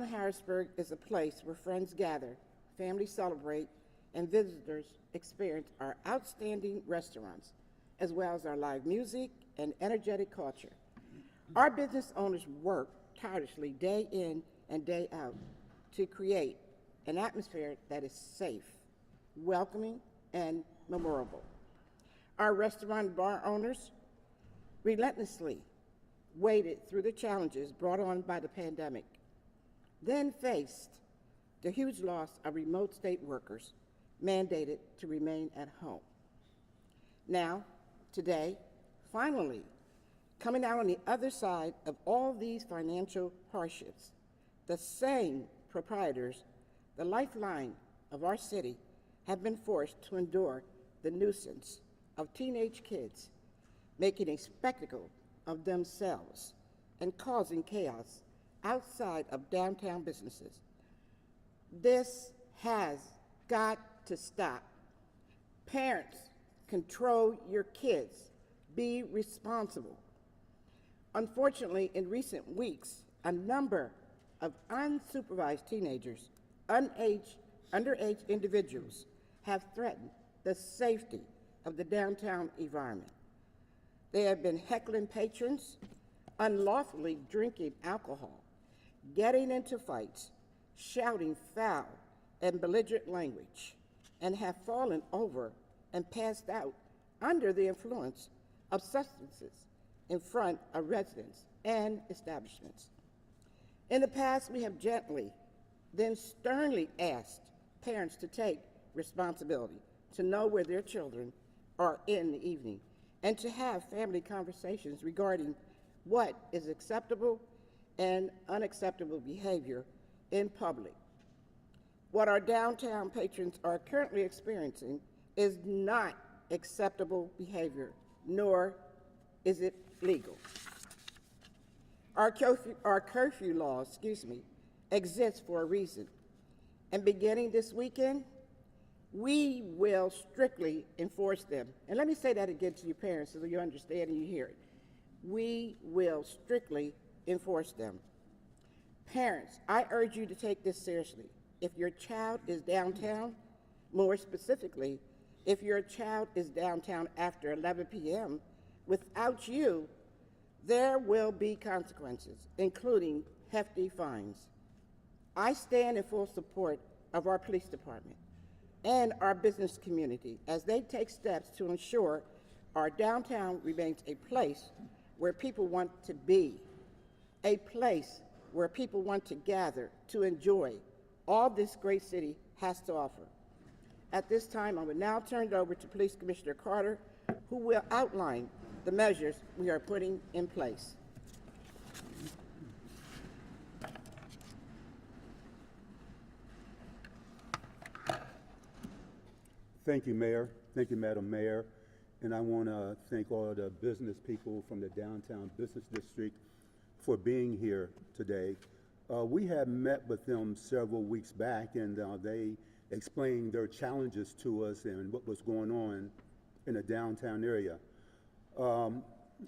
Harrisburg is a place where friends gather, families celebrate, and visitors experience our outstanding restaurants, as well as our live music and energetic culture. Our business owners work tirelessly day in and day out to create an atmosphere that is safe, welcoming, and memorable. Our restaurant and bar owners relentlessly waded through the challenges brought on by the pandemic, then faced the huge loss of remote state workers mandated to remain at home. Now, today, finally, coming out on the other side of all these financial hardships, the same proprietors, the lifeline of our city, have been forced to endure the nuisance of teenage kids making a spectacle of themselves and causing chaos outside of downtown businesses. This has got to stop. Parents, control your kids. Be responsible. Unfortunately, in recent weeks, a number of unsupervised teenagers, underage individuals, have threatened the safety of the downtown environment. They have been heckling patrons, unlawfully drinking alcohol, getting into fights, shouting foul and belligerent language, and have fallen over and passed out under the influence of substances in front of residents and establishments. In the past, we have gently, then sternly asked parents to take responsibility, to know where their children are in the evening, and to have family conversations regarding what is acceptable and unacceptable behavior in public. What our downtown patrons are currently experiencing is not acceptable behavior, nor is it legal. Our curfew laws, exist for a reason. And beginning this weekend, we will strictly enforce them. And let me say that again to your parents so that you understand and you hear it. We will strictly enforce them. Parents, I urge you to take this seriously. If your child is downtown, more specifically, if your child is downtown after 11 p.m., without you, there will be consequences, including hefty fines. I stand in full support of our police department and our business community as they take steps to ensure our downtown remains a place where people want to be, a place where people want to gather to enjoy all this great city has to offer. At this time, I will now turn it over to Police Commissioner Carter, who will outline the measures we are putting in place. Thank you, Mayor. Thank you, Madam Mayor. And I want to thank all the business people from the Downtown Business District for being here today. We had met with them several weeks back, and they explained their challenges to us and what was going on in the downtown area.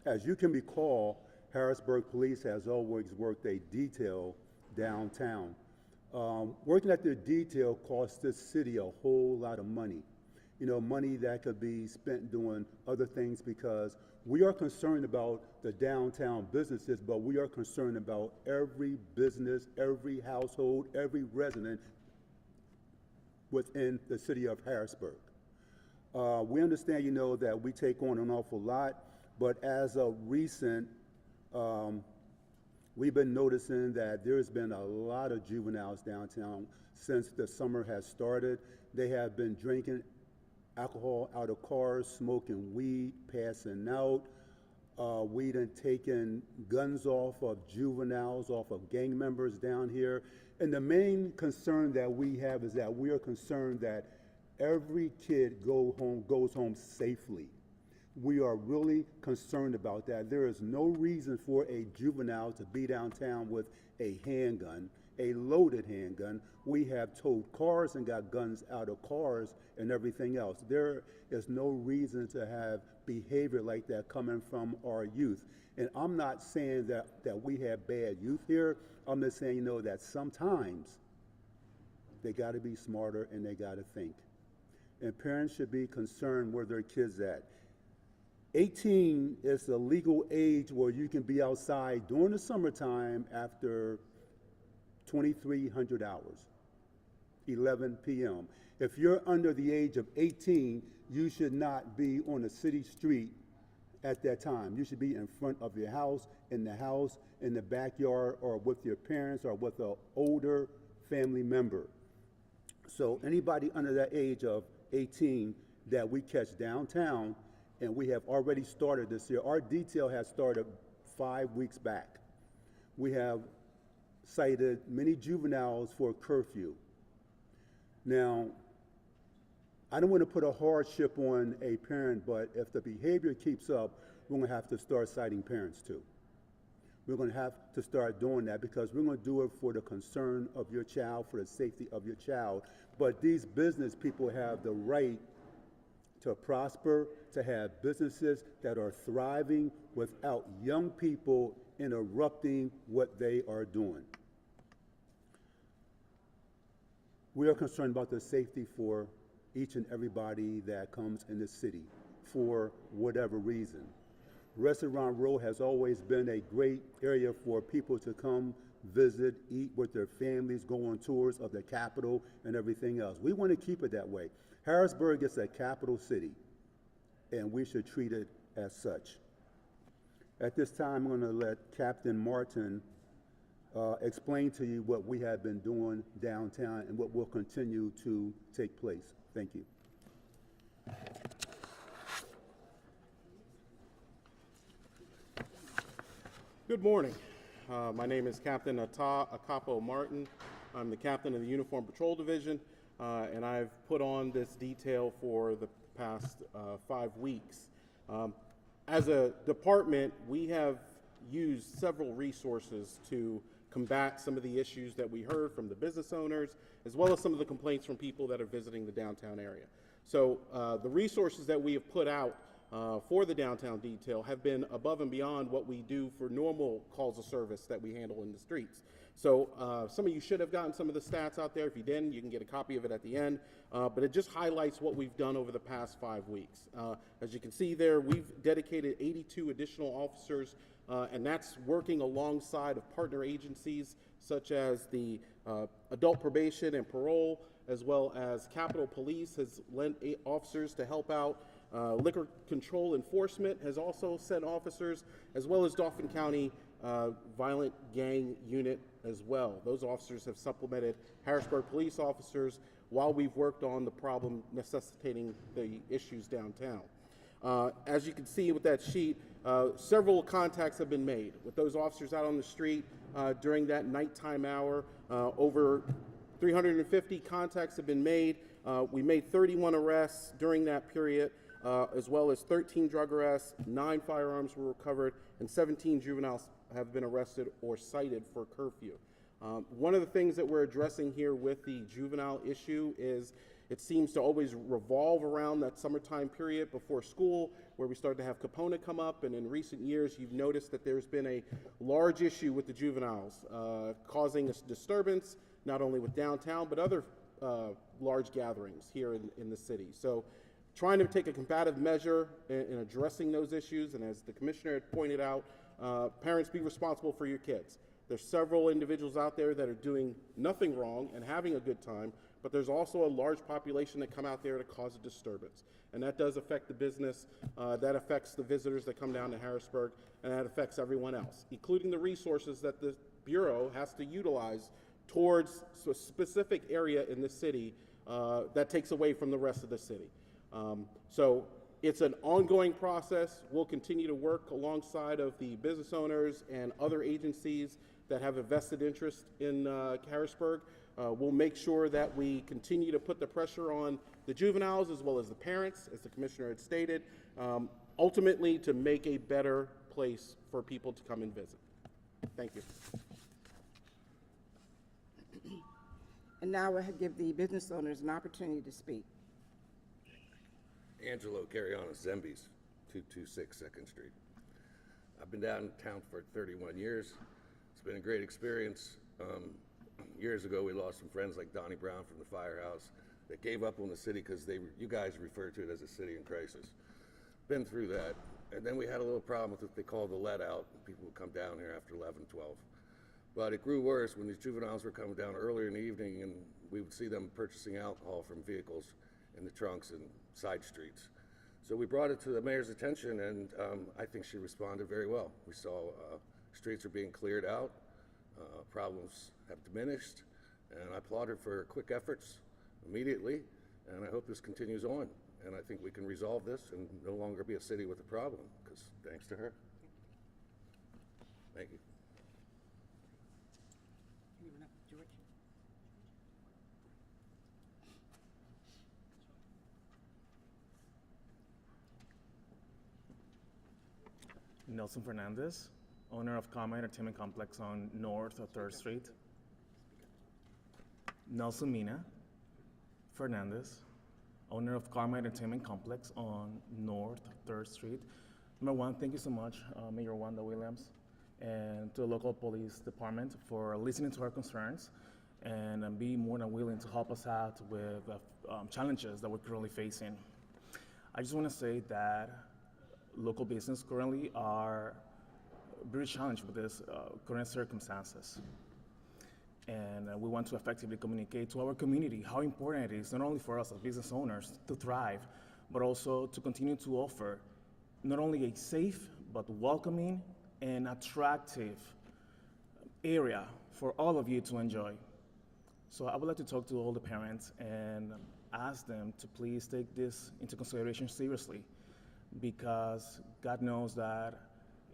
As you can recall, Harrisburg Police has always worked a detail downtown. Working at the detail costs this city a whole lot of money. You know, money that could be spent doing other things, because we are concerned about the downtown businesses, but we are concerned about every business, every household, every resident within the city of Harrisburg. We understand, you know, that we take on an awful lot, but as of recent, we've been noticing that there's been a lot of juveniles downtown since the summer has started. They have been drinking alcohol out of cars, smoking weed, passing out. We done taken guns off of juveniles, off of gang members down here. And the main concern that we have is that we are concerned that every kid goes home safely. We are really concerned about that. There is no reason for a juvenile to be downtown with a handgun a loaded handgun. We have towed cars and got guns out of cars and everything else. There is no reason to have behavior like that coming from our youth. And I'm not saying that we have bad youth here. I'm just saying, that sometimes they got to be smarter and they got to think. And parents should be concerned where their kids at. 18 is the legal age where you can be outside during the summertime after 2300 hours, 11 p.m. If you're under the age of 18, you should not be on a city street at that time. You should be in front of your house, in the backyard, or with your parents or with an older family member. So anybody under that age of 18 that we catch downtown, and we have already started this year. Our detail has started 5 weeks back. We have cited many juveniles for curfew. Now, I don't want to put a hardship on a parent, but if the behavior keeps up, we're going to have to start citing parents too. We're going to have to start doing that because we're going to do it for the concern of your child, for the safety of your child. But these business people have the right to prosper, to have businesses that are thriving without young people interrupting what they are doing. We are concerned about the safety for each and everybody that comes in the city for whatever reason. Restaurant Row has always been a great area for people to come visit, eat with their families, go on tours of the Capitol and everything else. We want to keep it that way. Harrisburg is a capital city, and we should treat it as such. At this time, I'm going to let Captain Martin explain to you what we have been doing downtown and what will continue to take place. Thank you. Good morning. My name is Captain Akapo Martin. I'm the captain of the Uniform Patrol Division, and I've put on this detail for the past 5 weeks. As a department, we have used several resources to combat some of the issues that we heard from the business owners, as well as some of the complaints from people that are visiting the downtown area. So the resources that we have put out for the downtown detail have been above and beyond what we do for normal calls of service that we handle in the streets. So some of you should have gotten some of the stats out there. If you didn't, you can get a copy of it at the end. But it just highlights what we've done over the past 5 weeks. As you can see there, we've dedicated 82 additional officers, and that's working alongside of partner agencies such as the Adult Probation and Parole, as well as Capitol Police has lent 8 officers to help out. Liquor Control Enforcement has also sent officers, as well as Dauphin County Violent Gang Unit as well. Those officers have supplemented Harrisburg police officers while we've worked on the problem necessitating the issues downtown. As you can see with that sheet, several contacts have been made with those officers out on the street during that nighttime hour. Over 350 contacts have been made. We made 31 arrests during that period, as well as 13 drug arrests, 9 firearms were recovered, and 17 juveniles have been arrested or cited for curfew. One of the things that we're addressing here with the juvenile issue is it seems to always revolve around that summertime period before school where we start to have Capona come up, and in recent years you've noticed that there's been a large issue with the juveniles causing a disturbance not only with downtown but other large gatherings here in the city. So trying to take a combative measure in addressing those issues, and as the commissioner had pointed out, parents, be responsible for your kids. There's several individuals out there that are doing nothing wrong and having a good time, but there's also a large population that come out there to cause a disturbance. And that does affect the business, that affects the visitors that come down to Harrisburg, and that affects everyone else, including the resources that the Bureau has to utilize towards a specific area in the city that takes away from the rest of the city. So it's an ongoing process. We'll continue to work alongside of the business owners and other agencies that have a vested interest in Harrisburg. We'll make sure that we continue to put the pressure on the juveniles as well as the parents, as the commissioner had stated, ultimately to make a better place for people to come and visit. Thank you. And now we'll give the business owners an opportunity to speak. Angelo Carriano Zembis, 226 2nd Street. I've been downtown for 31 years. It's been a great experience. Years ago, we lost some friends like Donnie Brown from the Firehouse that gave up on the city because you guys refer to it as a city in crisis. Been through that. And then we had a little problem with what they call the let out. People would come down here after 11, 12. But it grew worse when these juveniles were coming down earlier in the evening, and we would see them purchasing alcohol from vehicles in the trunks and side streets. So we brought it to the mayor's attention, and I think she responded very well. We saw streets are being cleared out, problems have diminished, and I applaud her for her quick efforts immediately, and I hope this continues on. And I think we can resolve this and no longer be a city with a problem, because thanks to her. Thank you. Anyone up, George? Nelson Fernandez, owner of Karma Entertainment Complex on North of 3rd Street. Nelson Mina Fernandez, owner of Karma Entertainment Complex on North 3rd Street. Number one, thank you so much, Mayor Wanda Williams, and to the local police department for listening to our concerns and being more than willing to help us out with challenges that we're currently facing. I just want to say that local business currently are very challenged with this current circumstances. And we want to effectively communicate to our community how important it is, not only for us as business owners to thrive, but also to continue to offer not only a safe, but welcoming and attractive area for all of you to enjoy. So I would like to talk to all the parents and ask them to please take this into consideration seriously, because God knows that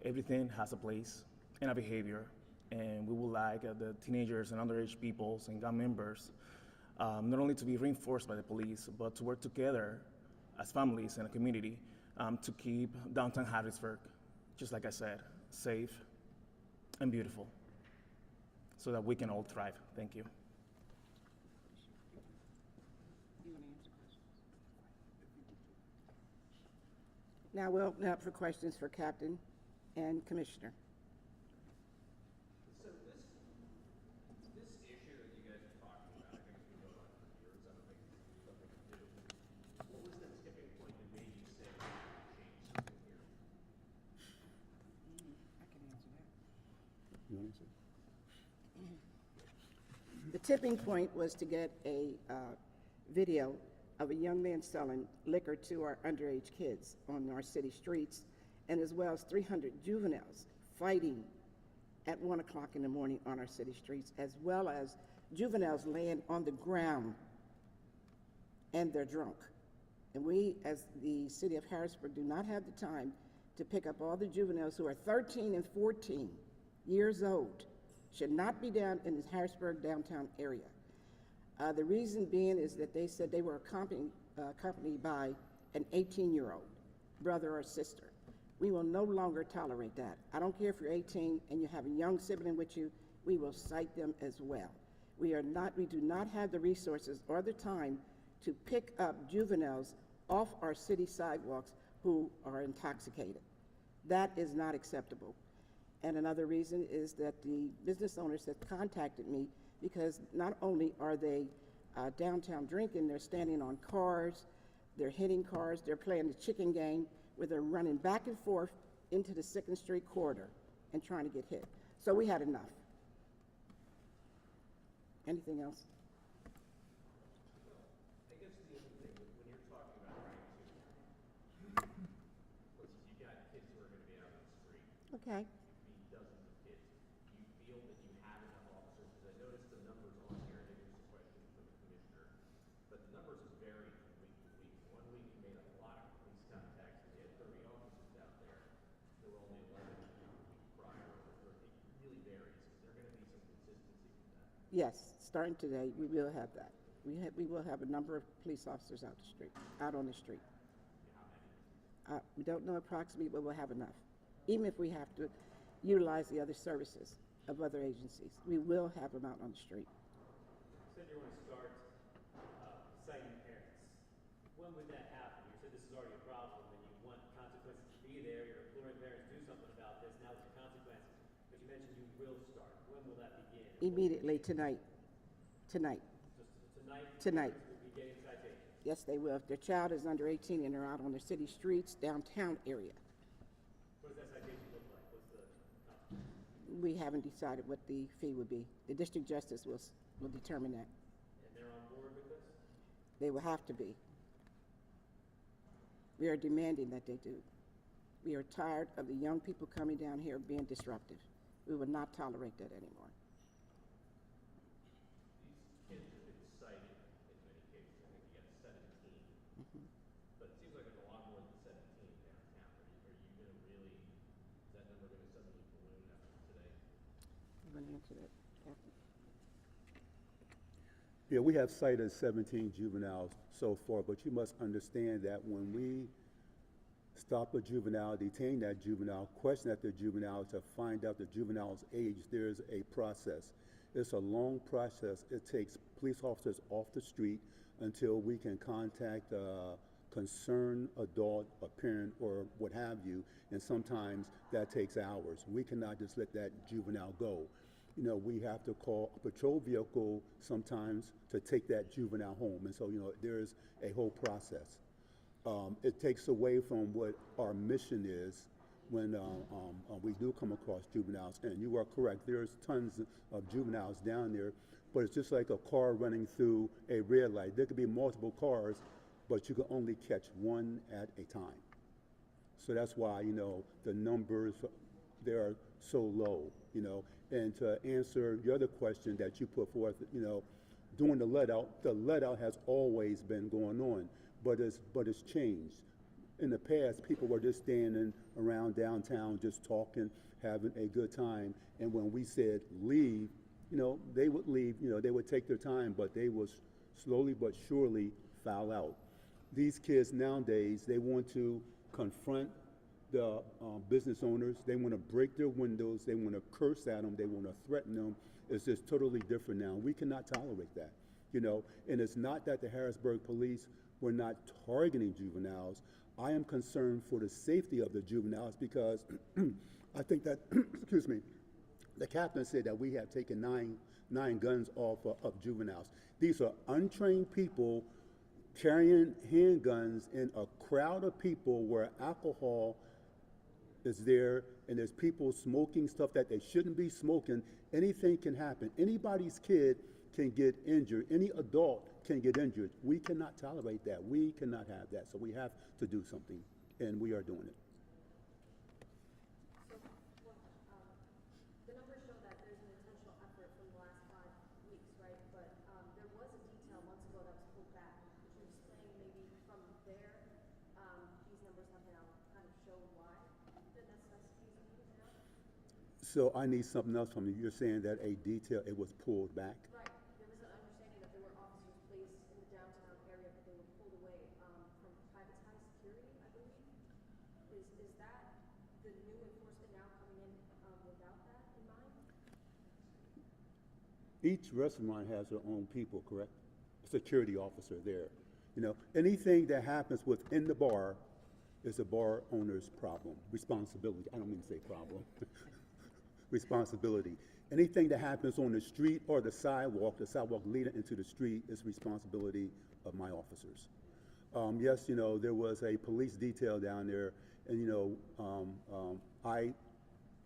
everything has a place and a behavior, and we would like the teenagers and underage peoples and gang members not only to be reinforced by the police, but to work together as families and a community to keep downtown Harrisburg, just like I said, safe and beautiful, so that we can all thrive. Thank you. You want to answer questions? Now we'll open up for questions for Captain and Commissioner. So this issue that you guys are talking about, I think it's been going on for years. I don't think it's something new. What was the tipping point that made you say we should change something here? I can answer that. You want to say? The tipping point was to get a video of a young man selling liquor to our underage kids on our city streets, and as well as 300 juveniles fighting at 1 o'clock in the morning on our city streets, as well as juveniles laying on the ground and they're drunk. And we, as the city of Harrisburg, do not have the time to pick up all the juveniles who are 13 and 14 years old, should not be down in the Harrisburg downtown area. The reason being is that they said they were accompanied by an 18-year-old brother or sister. We will no longer tolerate that. I don't care if you're 18 and you have a young sibling with you, we will cite them as well. We do not have the resources or the time to pick up juveniles off our city sidewalks who are intoxicated. That is not acceptable. And another reason is that the business owners have contacted me because not only are they downtown drinking, they're standing on cars, they're hitting cars, they're playing the chicken game where they're running back and forth into the 2nd Street corridor and trying to get hit. So we had enough. Anything else? I guess the other thing, when you're talking about trying to, listen, you've got kids who are going to be out on the street. Okay. You feed dozens of kids. Do you feel that you have enough officers? Because I noticed the numbers on here, and maybe it's a question for the commissioner, but the numbers vary from week to week. One week you made a lot of police contacts, and you had 30 officers out there. There were only 11 the week prior, or 30. It really varies. Is there going to be some consistency with that? Yes, starting today, we will have that. We will have a number of police officers out on the street. We don't know approximately, but we'll have enough. Even if we have to utilize the other services of other agencies, we will have them out on the street. Say said you were going to start citing parents. When would that happen? You said this is already a problem and you want consequences to be there. You're imploring parents to do something about this. Now there's a consequence. But you mentioned you will start. When will that begin? Immediately tonight. Tonight. Tonight? Tonight. Parents will be getting citations. Yes, they will. If their child is under 18 and they're out on the city streets, downtown area. What does that citation look like? What's the consequence? We haven't decided what the fee would be. The district justice will determine that. And they're on board with this? They will have to be. We are demanding that they do. We are tired of the young people coming down here being disruptive. We will not tolerate that anymore. These kids have been cited in many cases. I think you got 17. But it seems like there's a lot more than 17 downtown. Are you going to really, is that number going to suddenly balloon after today? I'm going to answer that, Captain. Yeah, we have cited 17 juveniles so far, but you must understand that when we stop a juvenile, detain that juvenile, question that the juvenile to find out the juvenile's age, there's a process. It's a long process. It takes police officers off the street until we can contact a concerned adult, a parent, or what have you, and sometimes that takes hours. We cannot just let that juvenile go. You know, we have to call a patrol vehicle sometimes to take that juvenile home. And so, you know, there's a whole process. It takes away from what our mission is when we do come across juveniles. And you are correct, there's tons of juveniles down there, but it's just like a car running through a red light. There could be multiple cars, but you can only catch one at a time. So that's why, you know, the numbers, they are so low, you know. And to answer your other question that you put forth, you know, during the let out has always been going on, but it's changed. In the past, people were just standing around downtown, just talking, having a good time. And when we said leave, you know, they would leave, you know, they would take their time, but they would slowly but surely foul out. These kids nowadays, they want to confront the business owners. They want to break their windows. They want to curse at them. They want to threaten them. It's just totally different now. We cannot tolerate that, you know. And it's not that the Harrisburg police were not targeting juveniles. I am concerned for the safety of the juveniles because I think that, excuse me, the captain said that we have taken nine guns off of juveniles. These are untrained people carrying handguns in a crowd of people where alcohol is there and there's people smoking stuff that they shouldn't be smoking. Anything can happen. Anybody's kid can get injured. Any adult can get injured. We cannot tolerate that. We cannot have that. So we have to do something, and we are doing it. The numbers show that there's an intentional effort from the last 5 weeks, right? But there was a detail months ago that was pulled back. Could you explain maybe from there, these numbers have now kind of shown why the necessity is needed now? So I need something else from you. You're saying that a detail, it was pulled back? Right. There was an understanding that there were officers placed in the downtown area, but they were pulled away from privatized security, I believe. Is that the new enforcement now coming in without that in mind? Each restaurant has their own people, correct? Security officer there. You know, anything that happens within the bar is the bar owner's problem, responsibility. I don't mean to say problem. Responsibility. Anything that happens on the street or the sidewalk leading into the street is responsibility of my officers. Yes, you know, there was a police detail down there, and you know, I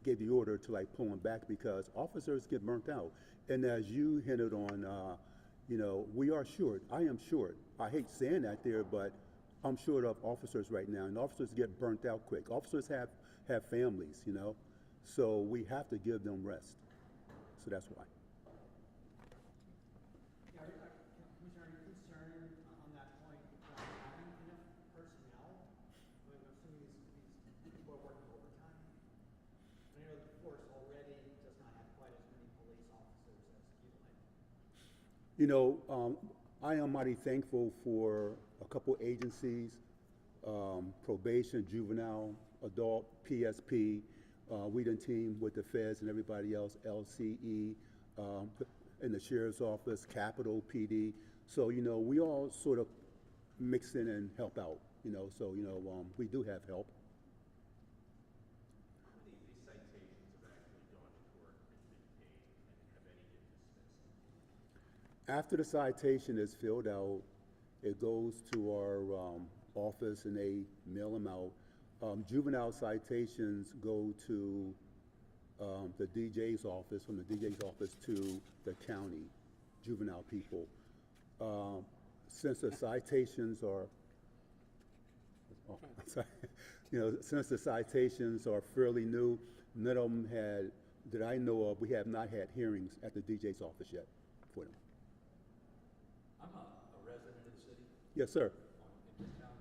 gave the order to like pull them back because officers get burnt out. And as you hinted on, you know, we are short. I am short. I hate saying that there, but I'm short of officers right now, and officers get burnt out quick. Officers have families, you know, so we have to give them rest. So that's why. Yeah, Commissioner, are you concerned on that point about having enough personnel? I'm assuming these people are working overtime. I know the force already does not have quite as many police officers as you'd like. You know, I am mighty thankful for a couple agencies, probation, juvenile, adult, PSP. We done team with the feds and everybody else, LCE. in the sheriff's office, Capitol PD. So, we all sort of mix in and help out, so, we do have help. How many of these citations have actually gone to court and been paid, and have any been dismissed? After the citation is filled out, it goes to our office and they mail them out. Juvenile citations go to the DJ's office, from the DJ's office to the county juvenile people. Since the citations are, I'm sorry, since the citations are fairly new, none of them that I know of, we have not had hearings at the DJ's office yet for them. I'm a resident of the city. Yes, sir. In this town.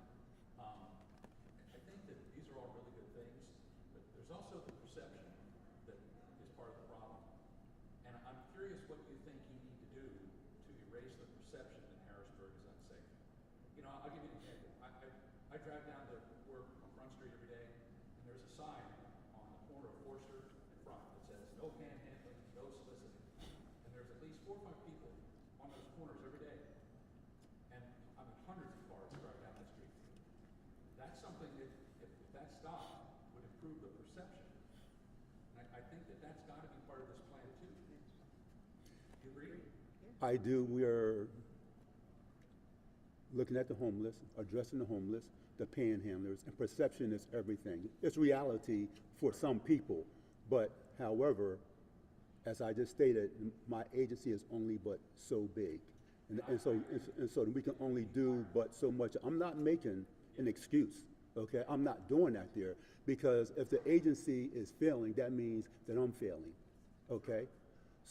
I think that these are all really good things, but there's also the perception that is part of the problem. And I'm curious what you think you need to do to erase the perception that Harrisburg is unsafe. I'll give you an example. I drive down to work on Front Street every day, and there's a sign on the corner of Forster and Front that says, no panhandling, no soliciting. And there's at least 4 or 5 people on those corners every day. And hundreds of cars drive down that street. That's something that, if that stopped, would improve the perception. And I think that that's got to be part of this plan too. You agree? I do. We are looking at the homeless, addressing the homeless, the panhandlers, and perception is everything. It's reality for some people, but however, as I just stated, my agency is only but so big. And so we can only do but so much. I'm not making an excuse, okay? I'm not doing that there, because if the agency is failing, that means that I'm failing, okay?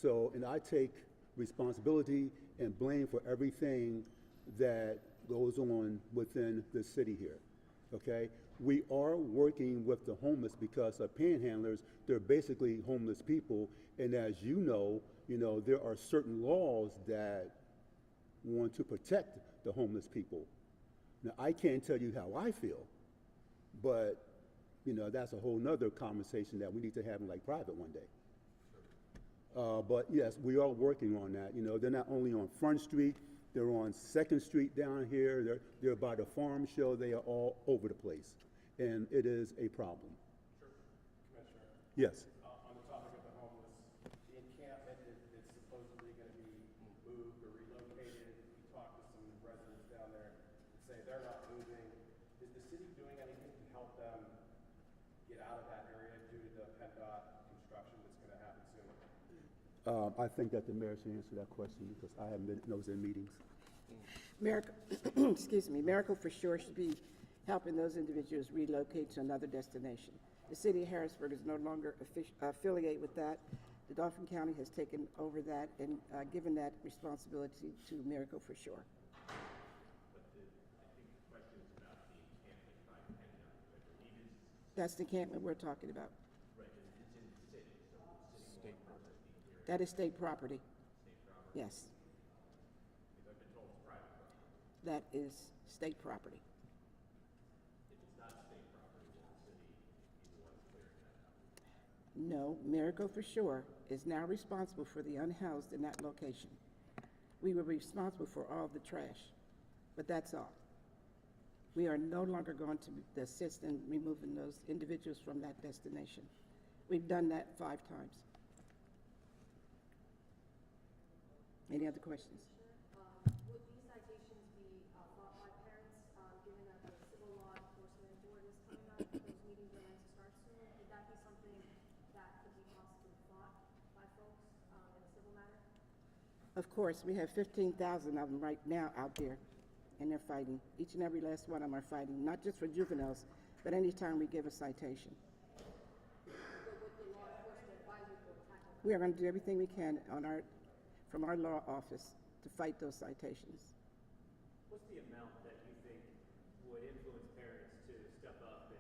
So, and I take responsibility and blame for everything that goes on within the city here, okay? We are working with the homeless because the panhandlers, they're basically homeless people, and as you know, there are certain laws that want to protect the homeless people. Now, I can't tell you how I feel, but, that's a whole nother conversation that we need to have in private one day. But yes, we are working on that. They're not only on Front Street, they're on 2nd Street down here, they're by the farm show, they are all over the place. And it is a problem. Sure. Commissioner, Yes. on the topic of the homeless, the encampment is supposedly going to be moved or relocated. We talked to some residents down there that say they're not moving. Is the city doing anything to help them get out of that area due to the PennDOT construction that's going to happen soon? I think that the mayor should answer that question because I haven't been in those meetings. Miracle, excuse me, Miracle for sure should be helping those individuals relocate to another destination. The city of Harrisburg is no longer affiliated with that. The Dauphin County has taken over that and given that responsibility to Miracle for sure. But I think the question is about the encampment by PennDOT, which I believe is. That's the encampment we're talking about. Right, and it's in the city, so the city won't protect the interior. That is state property. State property. Yes, Because I've been told it's private property. that is state property. If it's not state property, then the city is the one clearing that out. No, Miracle for sure is now responsible for the unhoused in that location. We were responsible for all the trash, but that's all. We are no longer going to assist in removing those individuals from that destination. We've done that 5 times. Any other questions? Would these citations be fought by parents, given that the civil law enforcement board is coming up, those meetings are meant to start soon? Would that be something that could be possibly fought by folks in a civil matter? Of course, we have 15,000 of them right now out there, and they're fighting. Each and every last one of them are fighting, not just for juveniles, but anytime we give a citation. Would the law enforcement advisory board tackle that? We are going to do everything we can from our law office to fight those citations. What's the amount that you think would influence parents to step up and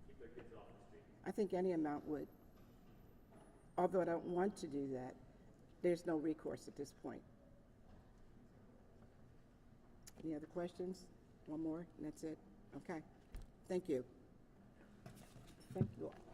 keep their kids off the street? I think any amount would. Although I don't want to do that, there's no recourse at this point. Any other questions? One more, and that's it? Okay. Thank you. Thank you all.